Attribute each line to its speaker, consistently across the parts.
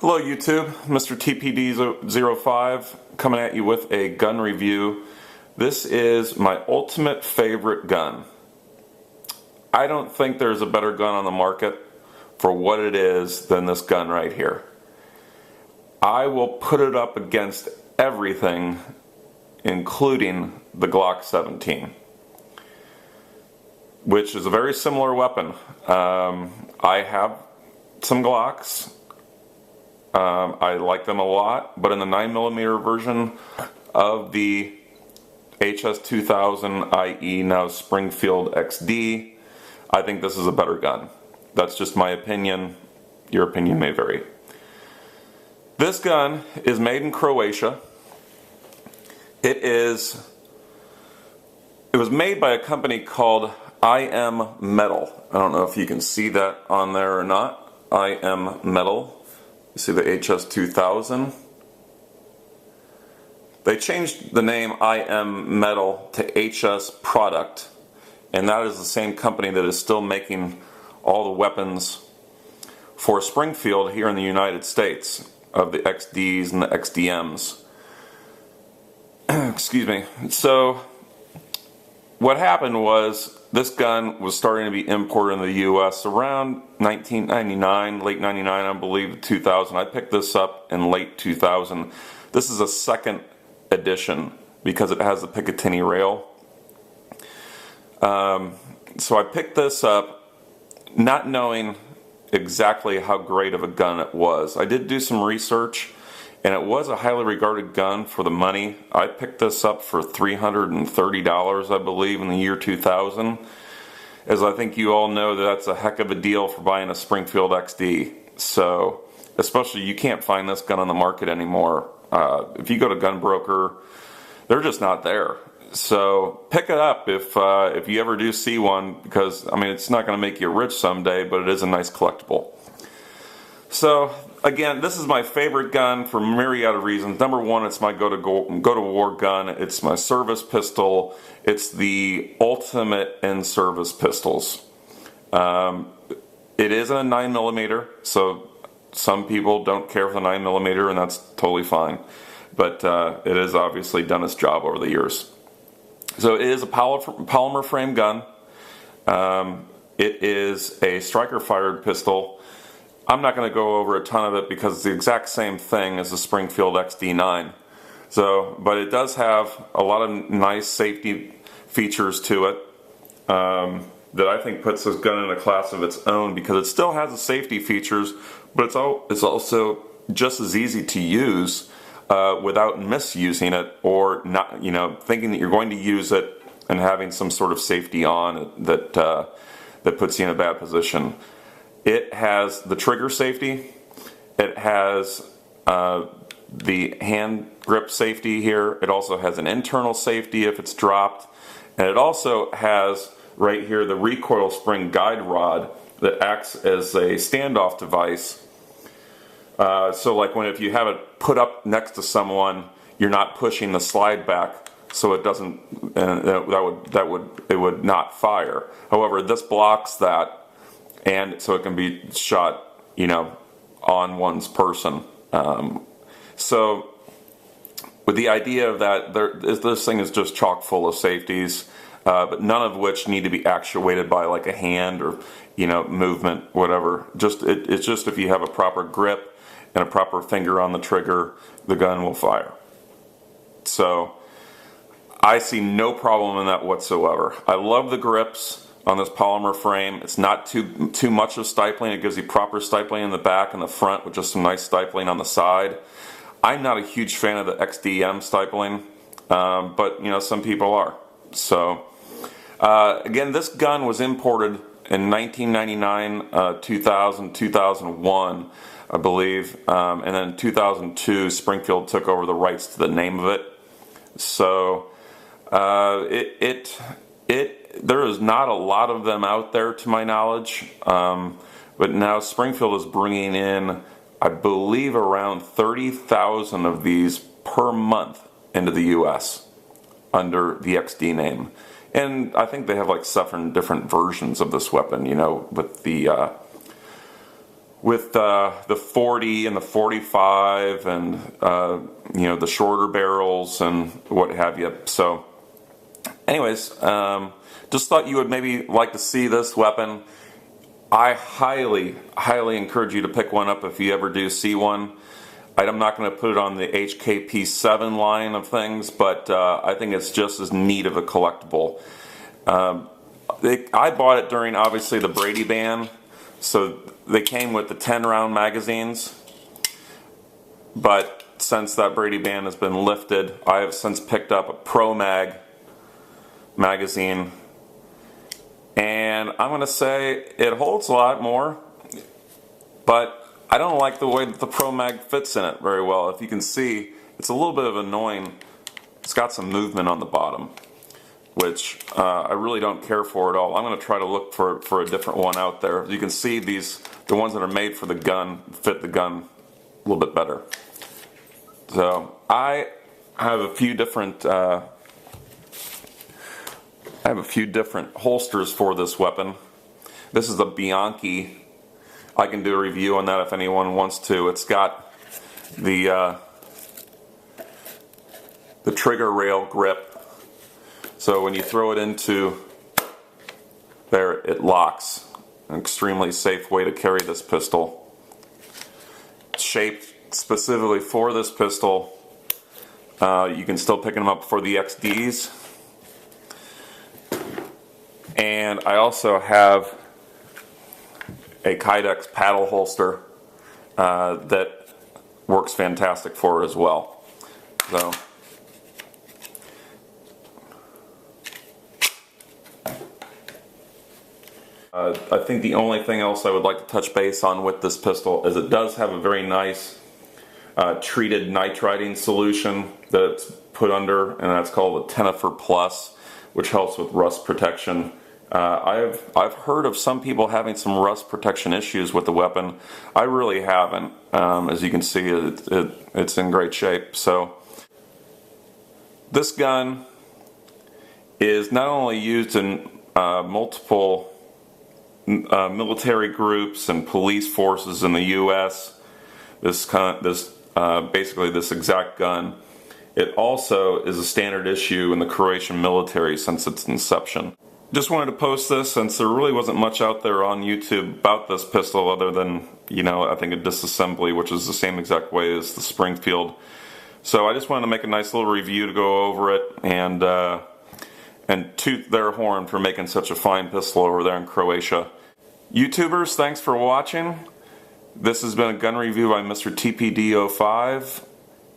Speaker 1: Hello YouTube, Mr. TPD05 coming at you with a gun review. This is my ultimate favorite gun. I don't think there's a better gun on the market for what it is than this gun right here. I will put it up against everything, including the Glock 17, which is a very similar weapon. I have some Glocks. I like them a lot, but in the 9mm version of the HS2000, i.e. now Springfield XD, I think this is a better gun. That's just my opinion. Your opinion may vary. This gun is made in Croatia. It was made by a company called IM Metal. I don't know if you can see that on there or not. IM Metal. You see the HS2000. They changed the name IM Metal to HS Product, and that is the same company that is still making all the weapons for Springfield here in the United States, of the XDs and the XDMs. Excuse me. So what happened was this gun was starting to be imported in the US around 1999, late 99, I believe, 2000. I picked this up in late 2000. This is a second edition because it has the Picatinny rail. So I picked this up not knowing exactly how great of a gun it was. I did do some research, and it was a highly regarded gun for the money. I picked this up for $330, I believe, in the year 2000. As I think you all know, that's a heck of a deal for buying a Springfield XD. So, especially, you can't find this gun on the market anymore. If you go to Gun Broker, they're just not there. So pick it up if you ever do see one, because I mean, it's not going to make you rich someday, but it is a nice collectible. So again, this is my favorite gun for a myriad of reasons. Number one, it's my go-to-war gun. It's my service pistol. It's the ultimate in service pistols. It is a 9mm, so some people don't care for the 9mm, and that's totally fine. But it has obviously done its job over the years. So it is a polymer frame gun. It is a striker-fired pistol. I'm not going to go over a ton of it because it's the exact same thing as the Springfield XD9. So, but it does have a lot of nice safety features to it that I think puts this gun in a class of its own, because it still has the safety features, but it's also just as easy to use without misusing it, or not, thinking that you're going to use it and having some sort of safety on it that puts you in a bad position. It has the trigger safety. It has the hand grip safety here. It also has an internal safety if it's dropped. And it also has right here the recoil spring guide rod that acts as a standoff device. So like if you have it put up next to someone, you're not pushing the slide back, so it doesn't, and it would not fire. However, this blocks that, and so it can be shot, on one's person. So with the idea of that, this thing is just chock full of safeties, but none of which need to be actuated by like a hand or movement, whatever. It's just if you have a proper grip and a proper finger on the trigger, the gun will fire. So I see no problem in that whatsoever. I love the grips on this polymer frame. It's not too much of stifling. It gives you proper stifling in the back and the front with just some nice stifling on the side. I'm not a huge fan of the XDM stifling, but some people are. So again, this gun was imported in 1999, 2000, 2001, I believe, and then in 2002, Springfield took over the rights to the name of it. So there is not a lot of them out there, to my knowledge, but now Springfield is bringing in, I believe, around 30,000 of these per month into the U.S. under the XD name. And I think they have like 7 different versions of this weapon, with the with the 40 and the 45 and you know, the shorter barrels and what have you. So anyways, just thought you would maybe like to see this weapon. I highly encourage you to pick one up if you ever do see one. I'm not going to put it on the HKP7 line of things, but I think it's just as neat of a collectible. I bought it during, obviously, the Brady ban, so they came with the 10-round magazines, but since that Brady ban has been lifted, I have since picked up a Pro Mag magazine, and I'm going to say it holds a lot more, but I don't like the way that the Pro Mag fits in it very well. If you can see, it's a little bit of annoying. It's got some movement on the bottom, which I really don't care for at all. I'm going to try to look for a different one out there. You can see the ones that are made for the gun, fit the gun a little bit better. So I have a few different holsters for this weapon. This is a Bianchi. I can do a review on that if anyone wants to. It's got the trigger rail grip, so when you throw it into there, it locks. An extremely safe way to carry this pistol. It's shaped specifically for this pistol. You can still pick them up for the XDs. And I also have a Kydex paddle holster that works fantastic for it as well. So I think the only thing else I would like to touch base on with this pistol is it does have a very nice treated nitriding solution that's put under, and that's called a Tenifer Plus, which helps with rust protection. I've heard of some people having some rust protection issues with the weapon. I really haven't. As you can see, it's in great shape. So this gun is not only used in multiple military groups and police forces in the U.S. Basically this exact gun. It also is a standard issue in the Croatian military since its inception. Just wanted to post this since there really wasn't much out there on YouTube about this pistol other than, you know, I think a disassembly, which is the same exact way as the Springfield. So I just wanted to make a nice little review to go over it and toot their horn for making such a fine pistol over there in Croatia. YouTubers, thanks for watching. This has been a gun review by Mr. TPD05,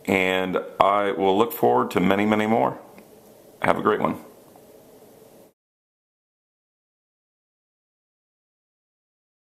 Speaker 1: and I will look forward to many more. Have a great one.